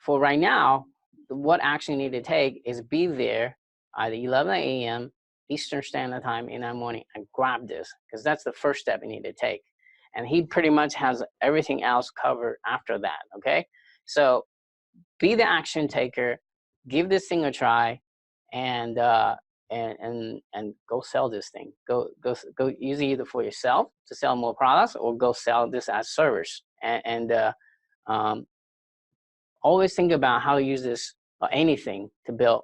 for right now, what action you need to take is be there at 11 a.m. Eastern Standard Time in that morning and grab this, because that's the first step you need to take. And he pretty much has everything else covered after that, okay? So be the action taker, give this thing a try, and go sell this thing. Go use it either for yourself to sell more products, or go sell this as service. Always think about how to use this or anything to build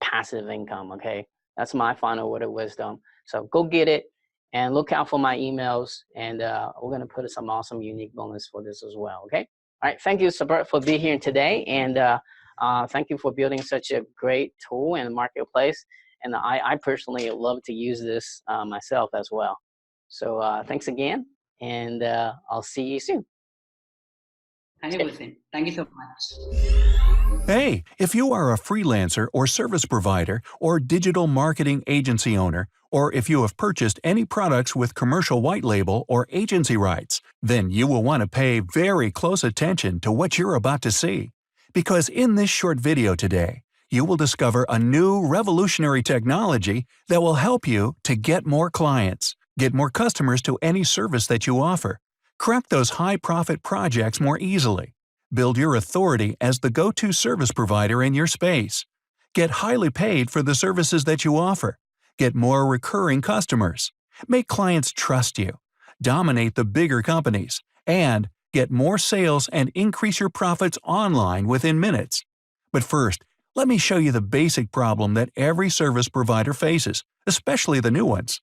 passive income, okay? That's my final word of wisdom. So go get it, and look out for my emails, and we're going to put some awesome unique bonus for this as well, okay? All right, thank you, Saurabh, for being here today, and thank you for building such a great tool in the marketplace. And I personally love to use this myself as well. So thanks again, and I'll see you soon.
100%. Thank you so much.
Hey, if you are a freelancer or service provider or digital marketing agency owner, or if you have purchased any products with commercial white label or agency rights, then you will want to pay very close attention to what you're about to see. Because in this short video today, you will discover a new revolutionary technology that will help you to get more clients, get more customers to any service that you offer, crack those high-profit projects more easily, build your authority as the go-to service provider in your space, get highly paid for the services that you offer, get more recurring customers, make clients trust you, dominate the bigger companies, and get more sales and increase your profits online within minutes. But first, let me show you the basic problem that every service provider faces, especially the new ones.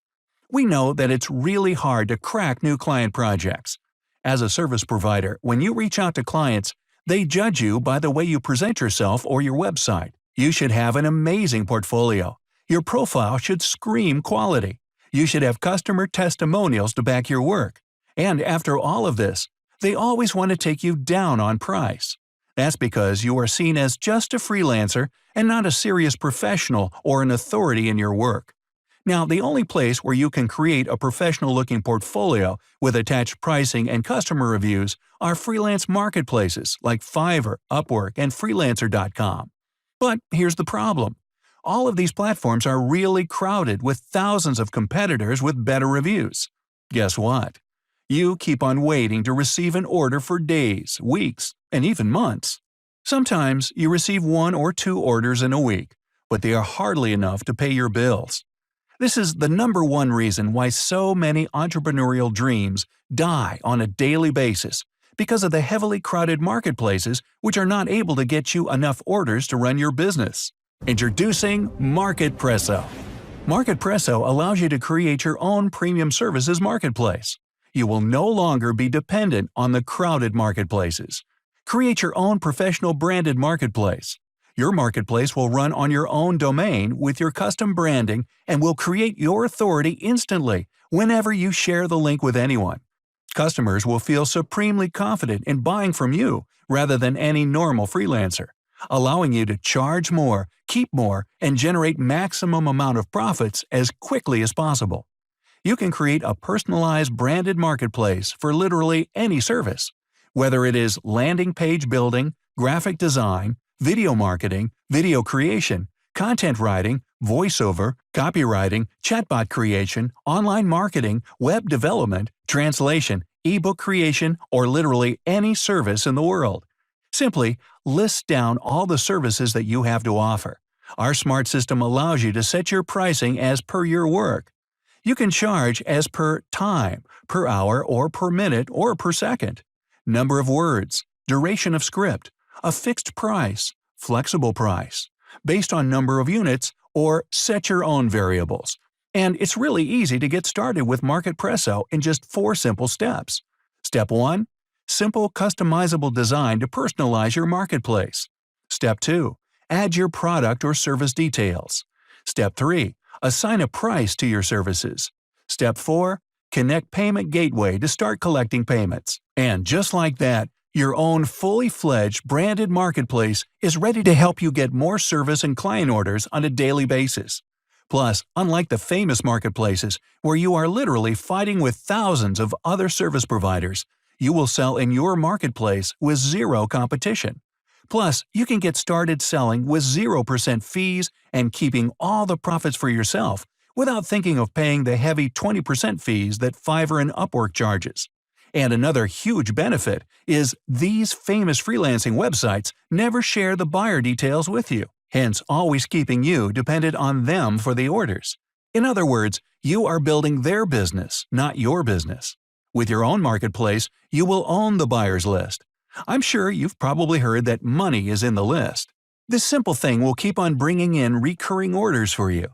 We know that it's really hard to crack new client projects. As a service provider, when you reach out to clients, they judge you by the way you present yourself or your website. You should have an amazing portfolio. Your profile should scream quality. You should have customer testimonials to back your work. And after all of this, They always want to take you down on price. That's because you are seen as just a freelancer and not a serious professional or an authority in your work. Now, the only place where you can create a professional-looking portfolio with attached pricing and customer reviews are freelance marketplaces like Fiverr, Upwork, and Freelancer.com. But here's the problem. All of these platforms are really crowded with thousands of competitors with better reviews. Guess what? You keep on waiting to receive an order for days, weeks, and even months. Sometimes you receive 1 or 2 orders in a week, but they are hardly enough to pay your bills. This is the number one reason why so many entrepreneurial dreams die on a daily basis, because of the heavily crowded marketplaces which are not able to get you enough orders to run your business. Introducing MarketPresso. MarketPresso allows you to create your own premium services marketplace. You will no longer be dependent on the crowded marketplaces. Create your own professional branded marketplace. Your marketplace will run on your own domain with your custom branding and will create your authority instantly whenever you share the link with anyone. Customers will feel supremely confident in buying from you rather than any normal freelancer, allowing you to charge more, keep more, and generate maximum amount of profits as quickly as possible. You can create a personalized branded marketplace for literally any service, whether it is landing page building, graphic design, video marketing, video creation, content writing, voiceover, copywriting, chatbot creation, online marketing, web development, translation, ebook creation, or literally any service in the world. Simply list down all the services that you have to offer. Our smart system allows you to set your pricing as per your work. You can charge as per time, per hour, or per minute, or per second. Number of words, duration of script, a fixed price, flexible price, based on number of units, or set your own variables. And it's really easy to get started with MarketPresso in just 4 simple steps. Step 1. Simple customizable design to personalize your marketplace. Step 2. Add your product or service details. Step 3. Assign a price to your services. Step 4. Connect payment gateway to start collecting payments. And just like that, your own fully fledged branded marketplace is ready to help you get more service and client orders on a daily basis. Plus, unlike the famous marketplaces where you are literally fighting with thousands of other service providers, you will sell in your marketplace with zero competition. Plus, you can get started selling with 0% fees and keeping all the profits for yourself without thinking of paying the heavy 20% fees that Fiverr and Upwork charges. And another huge benefit is these famous freelancing websites never share the buyer details with you, hence always keeping you dependent on them for the orders. In other words, you are building their business, not your business. With your own marketplace, you will own the buyer's list. I'm sure you've probably heard that money is in the list. This simple thing will keep on bringing in recurring orders for you.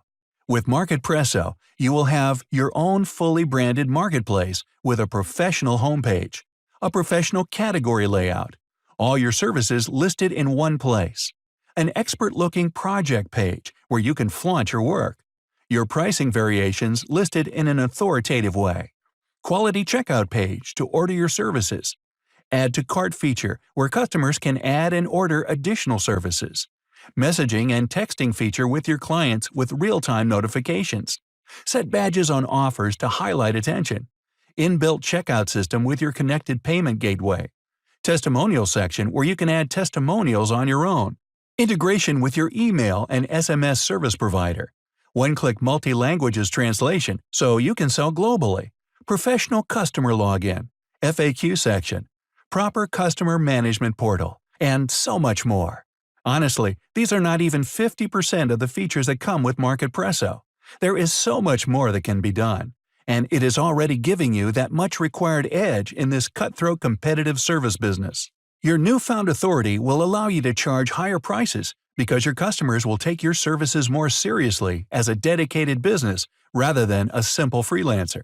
With MarketPresso, you will have your own fully branded marketplace with a professional homepage, a professional category layout, all your services listed in one place, an expert-looking project page where you can flaunt your work, your pricing variations listed in an authoritative way, quality checkout page to order your services, add to cart feature where customers can add and order additional services, messaging and texting feature with your clients with real-time notifications, set badges on offers to highlight attention, inbuilt checkout system with your connected payment gateway, testimonial section where you can add testimonials on your own, integration with your email and SMS service provider, one-click multi-languages translation so you can sell globally, professional customer login, FAQ section, proper customer management portal, and so much more. Honestly, these are not even 50% of the features that come with MarketPresso. There is so much more that can be done, and it is already giving you that much required edge in this cutthroat competitive service business. Your newfound authority will allow you to charge higher prices because your customers will take your services more seriously as a dedicated business rather than a simple freelancer.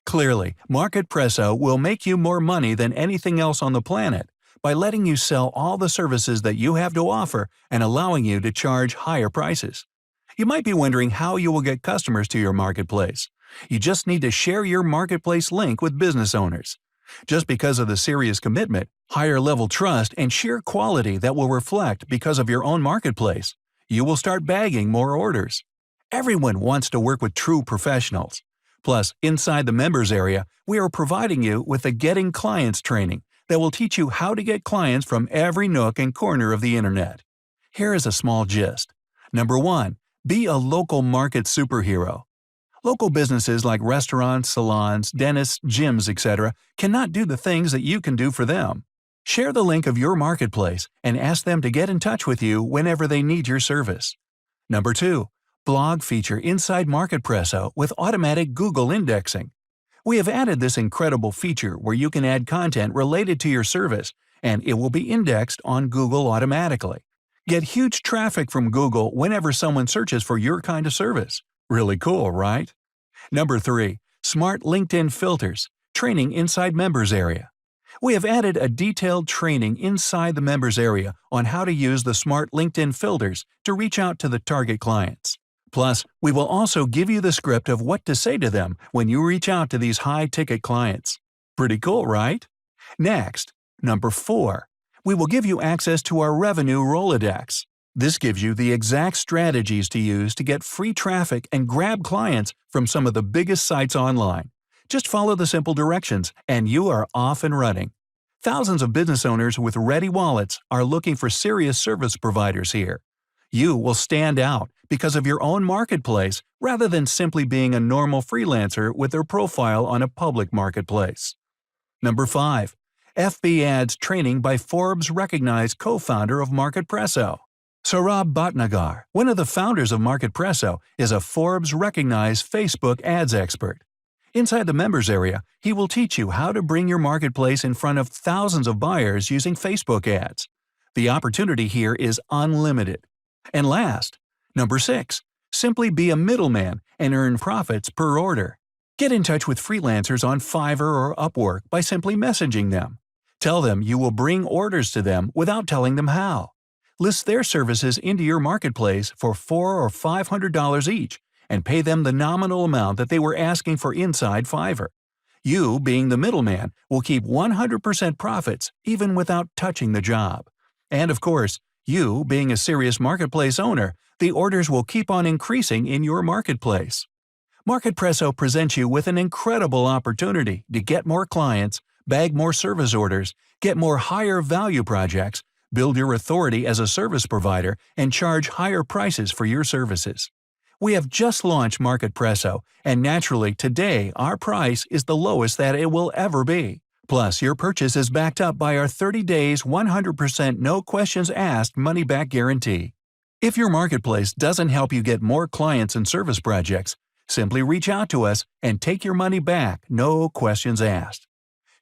Clearly, MarketPresso will make you more money than anything else on the planet by letting you sell all the services that you have to offer and allowing you to charge higher prices. You might be wondering how you will get customers to your marketplace. You just need to share your marketplace link with business owners. just because of the serious commitment, higher level trust, and sheer quality that will reflect because of your own marketplace. You will start bagging more orders. Everyone wants to work with true professionals. Plus, inside the members area, we are providing you with the Getting Clients training that will teach you how to get clients from every nook and corner of the internet. Here is a small gist. Number 1. Be a local market superhero. Local businesses like restaurants, salons, dentists, gyms, etc. cannot do the things that you can do for them. Share the link of your marketplace and ask them to get in touch with you whenever they need your service. Number 2. Blog feature inside MarketPresso with automatic Google indexing. We have added this incredible feature where you can add content related to your service, and it will be indexed on Google automatically. Get huge traffic from Google whenever someone searches for your kind of service. Really cool, right? Number 3. Smart LinkedIn filters, training inside members area. We have added a detailed training inside the members area on how to use the smart LinkedIn filters to reach out to the target clients. Plus, we will also give you the script of what to say to them when you reach out to these high-ticket clients. Pretty cool, right? Next, number 4. We will give you access to our Revenue Rolodex. This gives you the exact strategies to use to get free traffic and grab clients from some of the biggest sites online. Just follow the simple directions, and you are off and running. Thousands of business owners with ready wallets are looking for serious service providers here. You will stand out because of your own marketplace rather than simply being a normal freelancer with their profile on a public marketplace. Number 5. FB Ads training by Forbes-recognized co-founder of MarketPresso. Saurabh Bhatnagar, one of the founders of MarketPresso, is a Forbes-recognized Facebook ads expert. Inside the members area, he will teach you how to bring your marketplace in front of thousands of buyers using Facebook ads. The opportunity here is unlimited. And last, number 6. Simply be a middleman and earn profits per order. Get in touch with freelancers on Fiverr or Upwork by simply messaging them. Tell them you will bring orders to them without telling them how. List their services into your marketplace for $400 or $500 each and pay them the nominal amount that they were asking for inside Fiverr. You, being the middleman, will keep 100% profits even without touching the job. And of course, you, being a serious marketplace owner, the orders will keep on increasing in your marketplace. MarketPresso presents you with an incredible opportunity to get more clients, bag more service orders, get more higher value projects, build your authority as a service provider, and charge higher prices for your services. We have just launched MarketPresso, and naturally today our price is the lowest that it will ever be. Plus, your purchase is backed up by our 30 days 100% no questions asked money-back guarantee. If your marketplace doesn't help you get more clients and service projects, simply reach out to us and take your money back, no questions asked.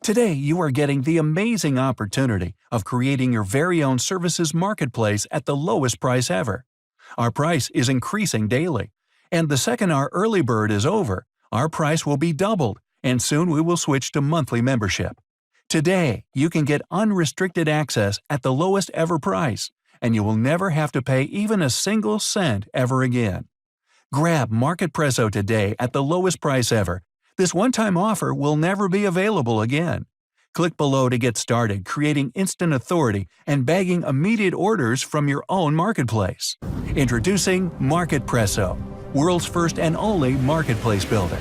Today, you are getting the amazing opportunity of creating your very own services marketplace at the lowest price ever. Our price is increasing daily, and the second our early bird is over, our price will be doubled, and soon we will switch to monthly membership. Today, you can get unrestricted access at the lowest ever price, and you will never have to pay even a single cent ever again. Grab MarketPresso today at the lowest price ever. This one-time offer will never be available again. Click below to get started creating instant authority and bagging immediate orders from your own marketplace. Introducing MarketPresso, world's first and only marketplace builder.